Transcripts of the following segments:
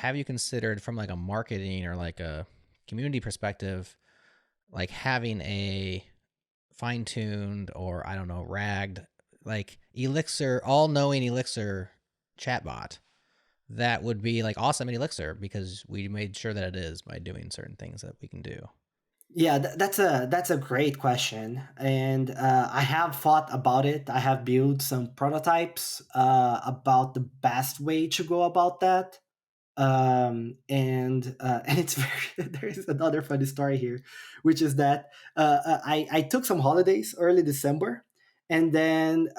have you considered from like a marketing or like a community perspective, like having a fine-tuned or I don't know, ragged like Elixir, all-knowing Elixir chatbot that would be like awesome in Elixir because we made sure that it is by doing certain things that we can do. Yeah, that's a great question, and I have thought about it. I have built some prototypes about the best way to go about that. And it's very there is another funny story here, which is that I took some holidays early December, and then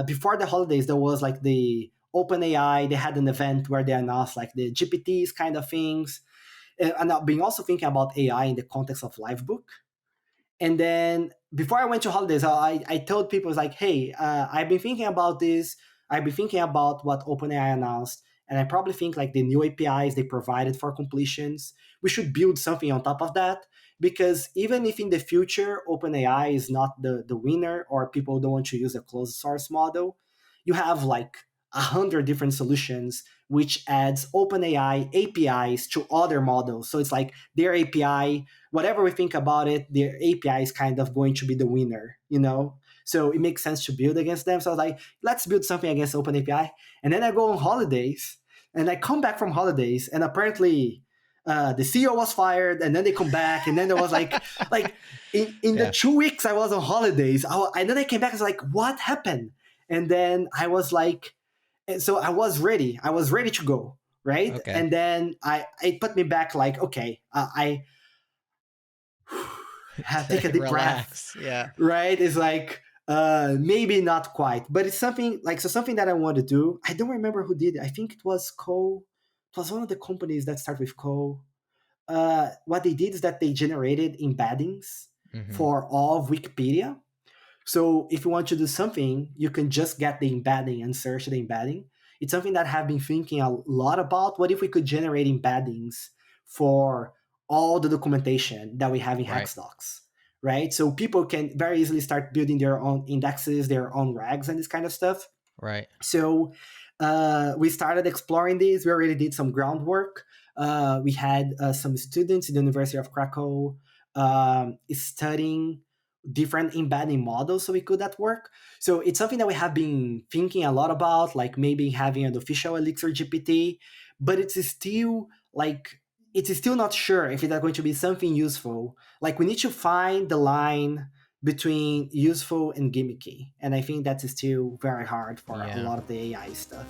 before the holidays there was like the OpenAI. They had an event where they announced like the GPTs kind of things, and I've been also thinking about AI in the context of Livebook. And then before I went to holidays, I told people, it's like, hey, I've been thinking about this. I've been thinking about what OpenAI announced. And I probably think like the new APIs they provided for completions, we should build something on top of that. Because even if in the future OpenAI is not the winner or people don't want to use a closed source model, you have like 100 different solutions which adds OpenAI APIs to other models. So it's like their API, whatever we think about it, their API is kind of going to be the winner, you know? So it makes sense to build against them. So I was like, let's build something against OpenAI. And then I go on holidays and I come back from holidays and apparently the CEO was fired and then they come back and then there was like in the Yeah. 2 weeks I was on holidays, and then I came back and was like, what happened? And then I was like, and so I was ready. I was ready to go, right? Okay. And then it put me back like, okay, I take a deep breath, Relax. Yeah. right? It's like maybe not quite, but it's something like so something that I want to do. I don't remember who did it. I think it was Co. It was one of the companies that start with Co. What they did is that they generated embeddings Mm-hmm. for all of Wikipedia. So if you want to do something, you can just get the embedding and search the embedding. It's something that I've been thinking a lot about. What if we could generate embeddings for all the documentation that we have in Right. Hexdocs, right? So people can very easily start building their own indexes, their own rags, and this kind of stuff. Right. So we started exploring this. We already did some groundwork. We had some students in the University of Krakow studying different embedding models so we could at work. So it's something that we have been thinking a lot about, like maybe having an official Elixir GPT, but it's still not sure if it's going to be something useful. Like we need to find the line between useful and gimmicky. And I think that's still very hard for a Yeah. lot of the AI stuff.